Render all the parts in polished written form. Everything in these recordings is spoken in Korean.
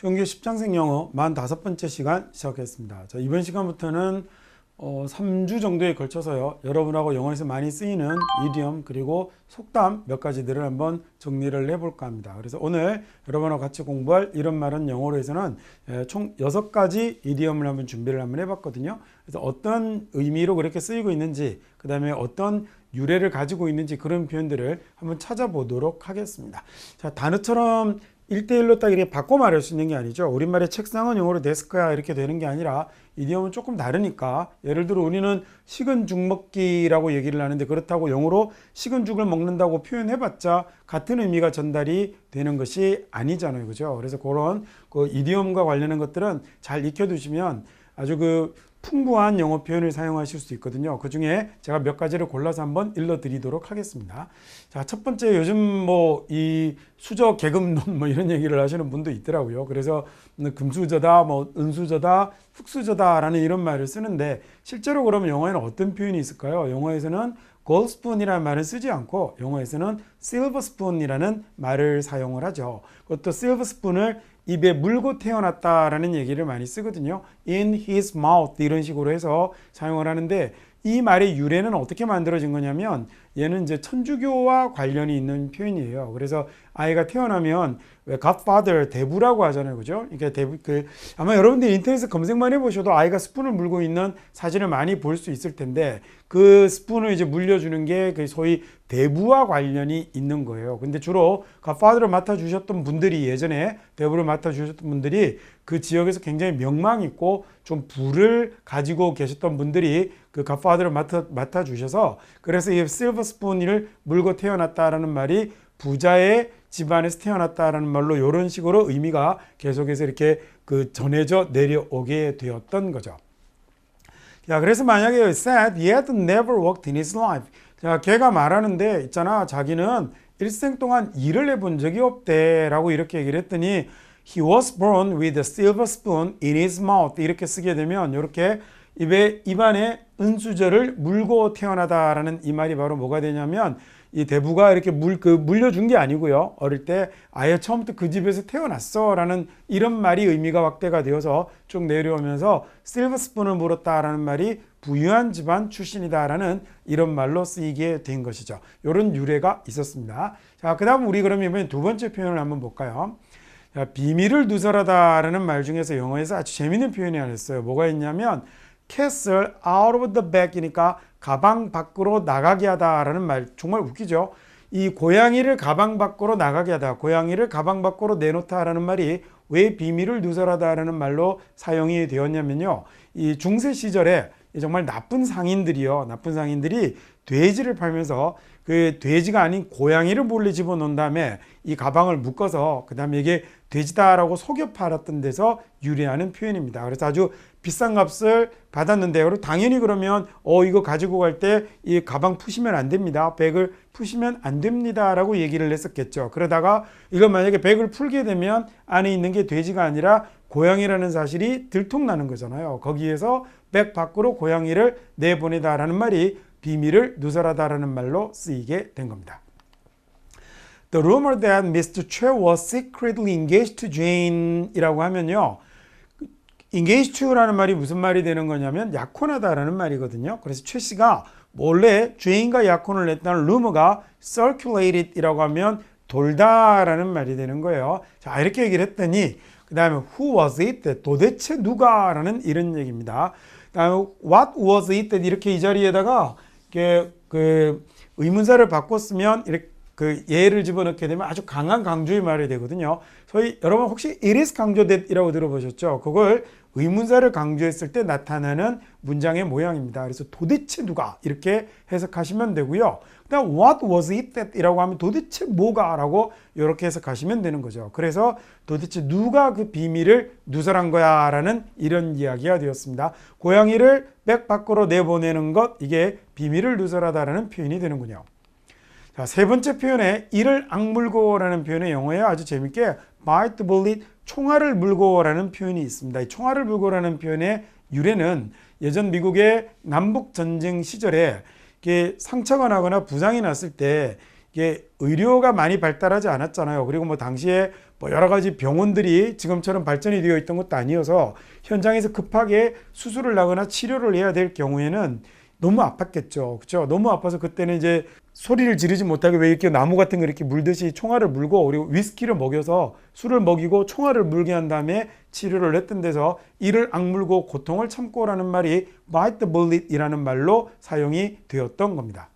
중학교 10장생 영어 45번째 시간 시작했습니다. 자, 이번 시간부터는 3주 정도에 걸쳐서요. 여러분하고 영어에서 많이 쓰이는 이디엄 그리고 속담 몇 가지들을 한번 정리를 해볼까 합니다. 그래서 오늘 여러분하고 같이 공부할 이런 말은 영어로 해서는 총 6가지 이디엄을 한번 준비를 한번 해봤거든요. 그래서 어떤 의미로 그렇게 쓰이고 있는지 그 다음에 어떤 유래를 가지고 있는지 그런 표현들을 한번 찾아보도록 하겠습니다. 자, 단어처럼 1대1로 딱 이렇게 바꿔 말할 수 있는 게 아니죠. 우리말의 책상은 영어로 데스크야 이렇게 되는 게 아니라 이디엄은 조금 다르니까, 예를 들어 우리는 식은 죽 먹기라고 얘기를 하는데 그렇다고 영어로 식은 죽을 먹는다고 표현해봤자 같은 의미가 전달이 되는 것이 아니잖아요. 그죠? 그래서 그런 이디엄과 관련된 것들은 잘 익혀두시면 아주 풍부한 영어 표현을 사용하실 수 있거든요. 그 중에 제가 몇 가지를 골라서 한번 일러드리도록 하겠습니다. 자, 첫 번째, 요즘 이 수저 계급론 이런 얘기를 하시는 분도 있더라고요. 그래서 금수저다, 은수저다, 흙수저다라는 이런 말을 쓰는데, 실제로 그러면 영어에는 어떤 표현이 있을까요? 영어에서는 골스푼이라는 말을 쓰지 않고 영어에서는 실버스푼이라는 말을 사용을 하죠. 그것도 실버스푼을 입에 물고 태어났다라는 얘기를 많이 쓰거든요. In his mouth 이런 식으로 해서 사용을 하는데, 이 말의 유래는 어떻게 만들어진 거냐면 얘는 이제 천주교와 관련이 있는 표현이에요. 그래서 아이가 태어나면 왜 godfather 대부라고 하잖아요. 그죠? 그러니까 아마 여러분들이 인터넷에 검색만 해보셔도 아이가 스푼을 물고 있는 사진을 많이 볼 수 있을 텐데, 그 스푼을 이제 물려주는 게 소위 대부와 관련이 있는 거예요. 근데 주로 godfather를 맡아주셨던 분들이, 예전에 대부를 맡아주셨던 분들이 그 지역에서 굉장히 명망 있고 좀 부를 가지고 계셨던 분들이 그 godfather를 맡아주셔서, 그래서 이 실버 스푼을 물고 태어났다라는 말이 부자의 집안에서 태어났다라는 말로 이런 식으로 의미가 계속해서 이렇게 전해져 내려오게 되었던 거죠. 자, 그래서 만약에 said he had never worked in his life. 자, 걔가 말하는데 있잖아, 자기는 일생 동안 일을 해본 적이 없대라고 이렇게 얘기를 했더니 he was born with a silver spoon in his mouth 이렇게 쓰게 되면, 이렇게 입안에 은수저를 물고 태어나다라는 이 말이 바로 뭐가 되냐면, 이 대부가 이렇게 물려준 게 아니고요. 어릴 때 아예 처음부터 그 집에서 태어났어 라는 이런 말이 의미가 확대가 되어서 쭉 내려오면서 실버 스푼을 물었다라는 말이 부유한 집안 출신이다라는 이런 말로 쓰이게 된 것이죠. 이런 유래가 있었습니다. 자, 그 다음 우리 그러면 이번에 두 번째 표현을 한번 볼까요? 자, 비밀을 누설하다라는 말 중에서 영어에서 아주 재밌는 표현이 하나 있어요. 뭐가 있냐면 castle out of the bag이니까 가방 밖으로 나가게 하다라는 말, 정말 웃기죠. 이 고양이를 가방 밖으로 나가게 하다, 고양이를 가방 밖으로 내놓다라는 말이 왜 비밀을 누설하다라는 말로 사용이 되었냐면요, 이 중세 시절에 정말 나쁜 상인들이 돼지를 팔면서 그 돼지가 아닌 고양이를 몰래 집어넣은 다음에 이 가방을 묶어서 그 다음에 이게 돼지다라고 속여 팔았던 데서 유래하는 표현입니다. 그래서 아주 비싼 값을 받았는데, 그리고 당연히 그러면 이거 가지고 갈 때 이 가방 푸시면 안 됩니다. 백을 푸시면 안 됩니다 라고 얘기를 했었겠죠. 그러다가 이거 만약에 백을 풀게 되면 안에 있는 게 돼지가 아니라 고양이라는 사실이 들통나는 거잖아요. 거기에서 백 밖으로 고양이를 내보내다라는 말이 비밀을 누설하다라는 말로 쓰이게 된 겁니다. The rumor that Mr. Choi was secretly engaged to Jane 이라고 하면요, engaged to라는 말이 무슨 말이 되는 거냐면 약혼하다라는 말이거든요. 그래서 최 씨가 몰래 죄인과 약혼을 했다는 루머가 circulated 이라고 하면 돌다라는 말이 되는 거예요. 자, 이렇게 얘기를 했더니 그 다음에 who was it? 도대체 누가? 라는 이런 얘기입니다. 그 다음에 what was it? 이렇게 이 자리에다가 의문사를 바꿨으면 이렇게 예를 집어넣게 되면 아주 강한 강조의 말이 되거든요. 소위 여러분 혹시 it is 강조det 이라고 들어보셨죠? 그걸 의문사를 강조했을 때 나타나는 문장의 모양입니다. 그래서 도대체 누가 이렇게 해석하시면 되고요. 그다음 what was it that 이라고 하면 도대체 뭐가 라고 이렇게 해석하시면 되는 거죠. 그래서 도대체 누가 그 비밀을 누설한 거야 라는 이런 이야기가 되었습니다. 고양이를 백 밖으로 내보내는 것, 이게 비밀을 누설하다라는 표현이 되는군요. 자, 세 번째 표현에 이를 악물고 라는 표현의 영어에 아주 재밌게 bite bullet, 총알을 물고 라는 표현이 있습니다. 이 총알을 물고 라는 표현의 유래는 예전 미국의 남북전쟁 시절에 이게 상처가 나거나 부상이 났을 때 이게 의료가 많이 발달하지 않았잖아요. 그리고 당시에 뭐 여러 가지 병원들이 지금처럼 발전이 되어 있던 것도 아니어서 현장에서 급하게 수술을 하거나 치료를 해야 될 경우에는 너무 아팠겠죠. 그렇죠? 너무 아파서 그때는 이제 소리를 지르지 못하게 왜 이렇게 나무 같은 거 이렇게 물듯이 총알을 물고 그리고 위스키를 먹여서 술을 먹이고 총알을 물게 한 다음에 치료를 했던 데서 이를 악물고 고통을 참고라는 말이 bite the bullet이라는 말로 사용이 되었던 겁니다.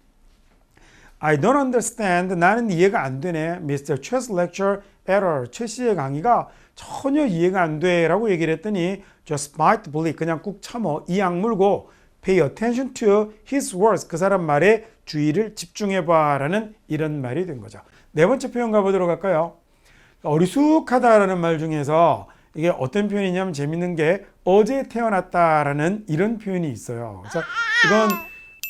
I don't understand. 나는 이해가 안 되네. Mr. Chess lecture error. 최 씨의 강의가 전혀 이해가 안 돼 라고 얘기를 했더니 just bite the bullet. 그냥 꾹 참어. 이 악물고 pay attention to his words. 그 사람 말에 주의를 집중해봐 라는 이런 말이 된 거죠. 네 번째 표현 가보도록 할까요? 어리숙하다라는 말 중에서 이게 어떤 표현이냐면 재밌는 게 어제 태어났다라는 이런 표현이 있어요. 그래서 이건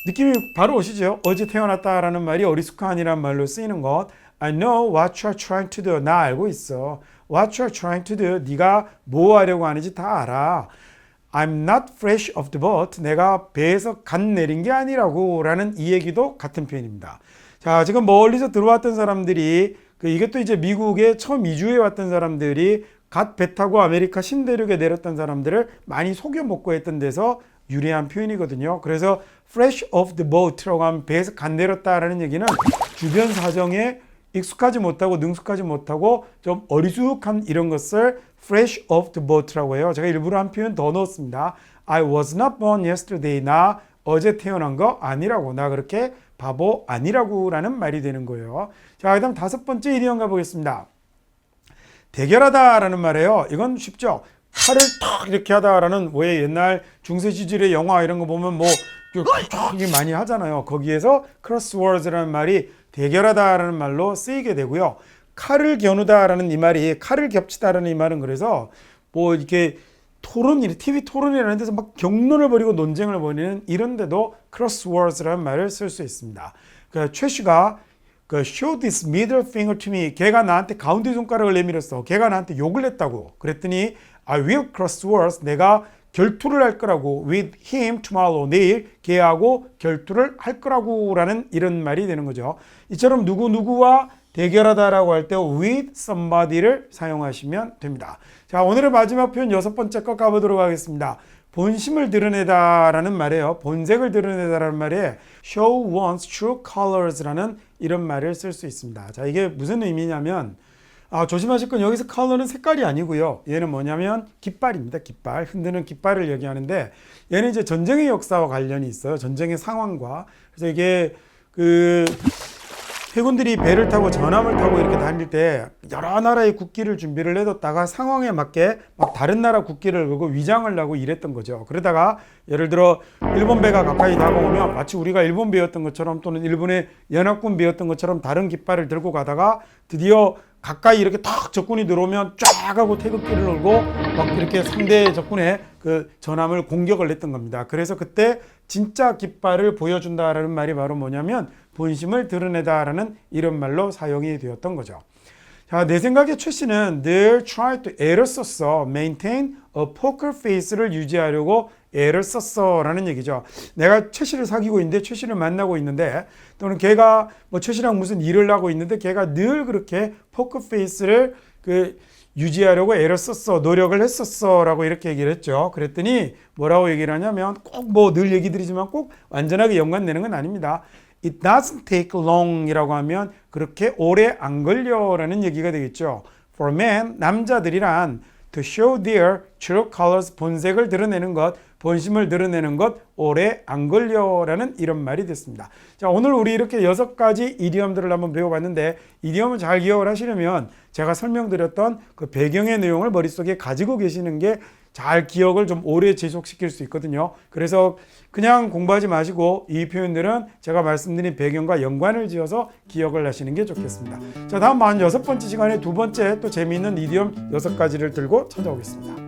느낌이 바로 오시죠? 어제 태어났다라는 말이 어리숙한이라는 말로 쓰이는 것. I know what you're trying to do. 나 알고 있어. What you're trying to do. 네가 뭐 하려고 하는지 다 알아. I'm not fresh off the boat. 내가 배에서 갓 내린 게 아니라고 라는 이 얘기도 같은 표현입니다. 자, 지금 멀리서 들어왔던 사람들이 이게 또 이제 미국에 처음 이주해 왔던 사람들이 갓 배 타고 아메리카 신대륙에 내렸던 사람들을 많이 속여 먹고 했던 데서 유래한 표현이거든요. 그래서 fresh off the boat라고 하면 배에서 갓 내렸다라는 얘기는 주변 사정에 익숙하지 못하고 능숙하지 못하고 좀 어리숙한 이런 것을 fresh off the boat라고 해요. 제가 일부러 한 표현 더 넣었습니다. I was not born yesterday. 나 어제 태어난 거 아니라고. 나 그렇게 바보 아니라고 라는 말이 되는 거예요. 자, 그 다음 다섯 번째 이디엄 가보겠습니다. 대결하다라는 말이에요. 이건 쉽죠. 칼을 탁 이렇게 하다라는 왜 옛날 중세 시절의 영화 이런 거 보면 뭐 이렇게 많이 하잖아요. 거기에서 crosswords라는 말이 대결하다라는 말로 쓰이게 되고요. 칼을 겨누다라는 이 말이 칼을 겹치다라는 이 말은 그래서 뭐 이렇게 토론, TV 토론이라는 데서 막 격론을 벌이고 논쟁을 벌이는 이런 데도 crosswords라는 말을 쓸 수 있습니다. 그러니까 최 씨가 show this middle finger to me. 걔가 나한테 가운데 손가락을 내밀었어. 걔가 나한테 욕을 했다고. 그랬더니 I will cross words. 내가 결투를 할 거라고. with him tomorrow. 내일 걔하고 결투를 할 거라고 라는 이런 말이 되는 거죠. 이처럼 누구누구와 대결하다라고 할 때 with somebody를 사용하시면 됩니다. 자, 오늘의 마지막 표현 여섯 번째 거 가보도록 하겠습니다. 본심을 드러내다라는 말이에요. 본색을 드러내다라는 말에 show one's true colors라는 이런 말을 쓸 수 있습니다. 자, 이게 무슨 의미냐면 조심하실 건 여기서 컬러는 색깔이 아니고요. 얘는 뭐냐면 깃발입니다. 깃발. 흔드는 깃발을 얘기하는데 얘는 이제 전쟁의 역사와 관련이 있어요. 전쟁의 상황과. 그래서 이게 해군들이 배를 타고 전함을 타고 이렇게 다닐 때 여러 나라의 국기를 준비를 해뒀다가 상황에 맞게 막 다른 나라 국기를 걸고 위장을 하고 이랬던 거죠. 그러다가 예를 들어 일본 배가 가까이 다가오면 마치 우리가 일본 배였던 것처럼 또는 일본의 연합군 배였던 것처럼 다른 깃발을 들고 가다가 드디어 가까이 이렇게 탁 적군이 들어오면 쫙 하고 태극기를 걸고 막 이렇게 상대 적군의 그 전함을 공격을 했던 겁니다. 그래서 그때 진짜 깃발을 보여준다라는 말이 바로 뭐냐면 본심을 드러내다라는 이런 말로 사용이 되었던 거죠. 자, 내 생각에 최 씨는 늘 try to 애를 썼어. maintain a poker face를 유지하려고 애를 썼어 라는 얘기죠. 내가 최 씨를 사귀고 있는데 최 씨를 만나고 있는데 또는 걔가 뭐 최 씨랑 무슨 일을 하고 있는데 걔가 늘 그렇게 포커 페이스를 유지하려고 애를 썼어, 노력을 했었어 라고 이렇게 얘기를 했죠. 그랬더니 뭐라고 얘기를 하냐면 꼭 뭐 늘 얘기 드리지만 꼭 완전하게 연관되는 건 아닙니다. It doesn't take long 이라고 하면 그렇게 오래 안 걸려 라는 얘기가 되겠죠. For men, 남자들이란 to show their true colors, 본색을 드러내는 것, 본심을 드러내는 것, 오래 안 걸려 라는 이런 말이 됐습니다. 자, 오늘 우리 이렇게 6가지 이디엄들을 한번 배워봤는데 이디엄을 잘 기억을 하시려면 제가 설명드렸던 그 배경의 내용을 머릿속에 가지고 계시는 게 잘 기억을 좀 오래 지속시킬 수 있거든요. 그래서 그냥 공부하지 마시고 이 표현들은 제가 말씀드린 배경과 연관을 지어서 기억을 하시는 게 좋겠습니다. 자, 다음 46번째 시간에 두 번째 또 재미있는 이디엄 6가지를 들고 찾아오겠습니다.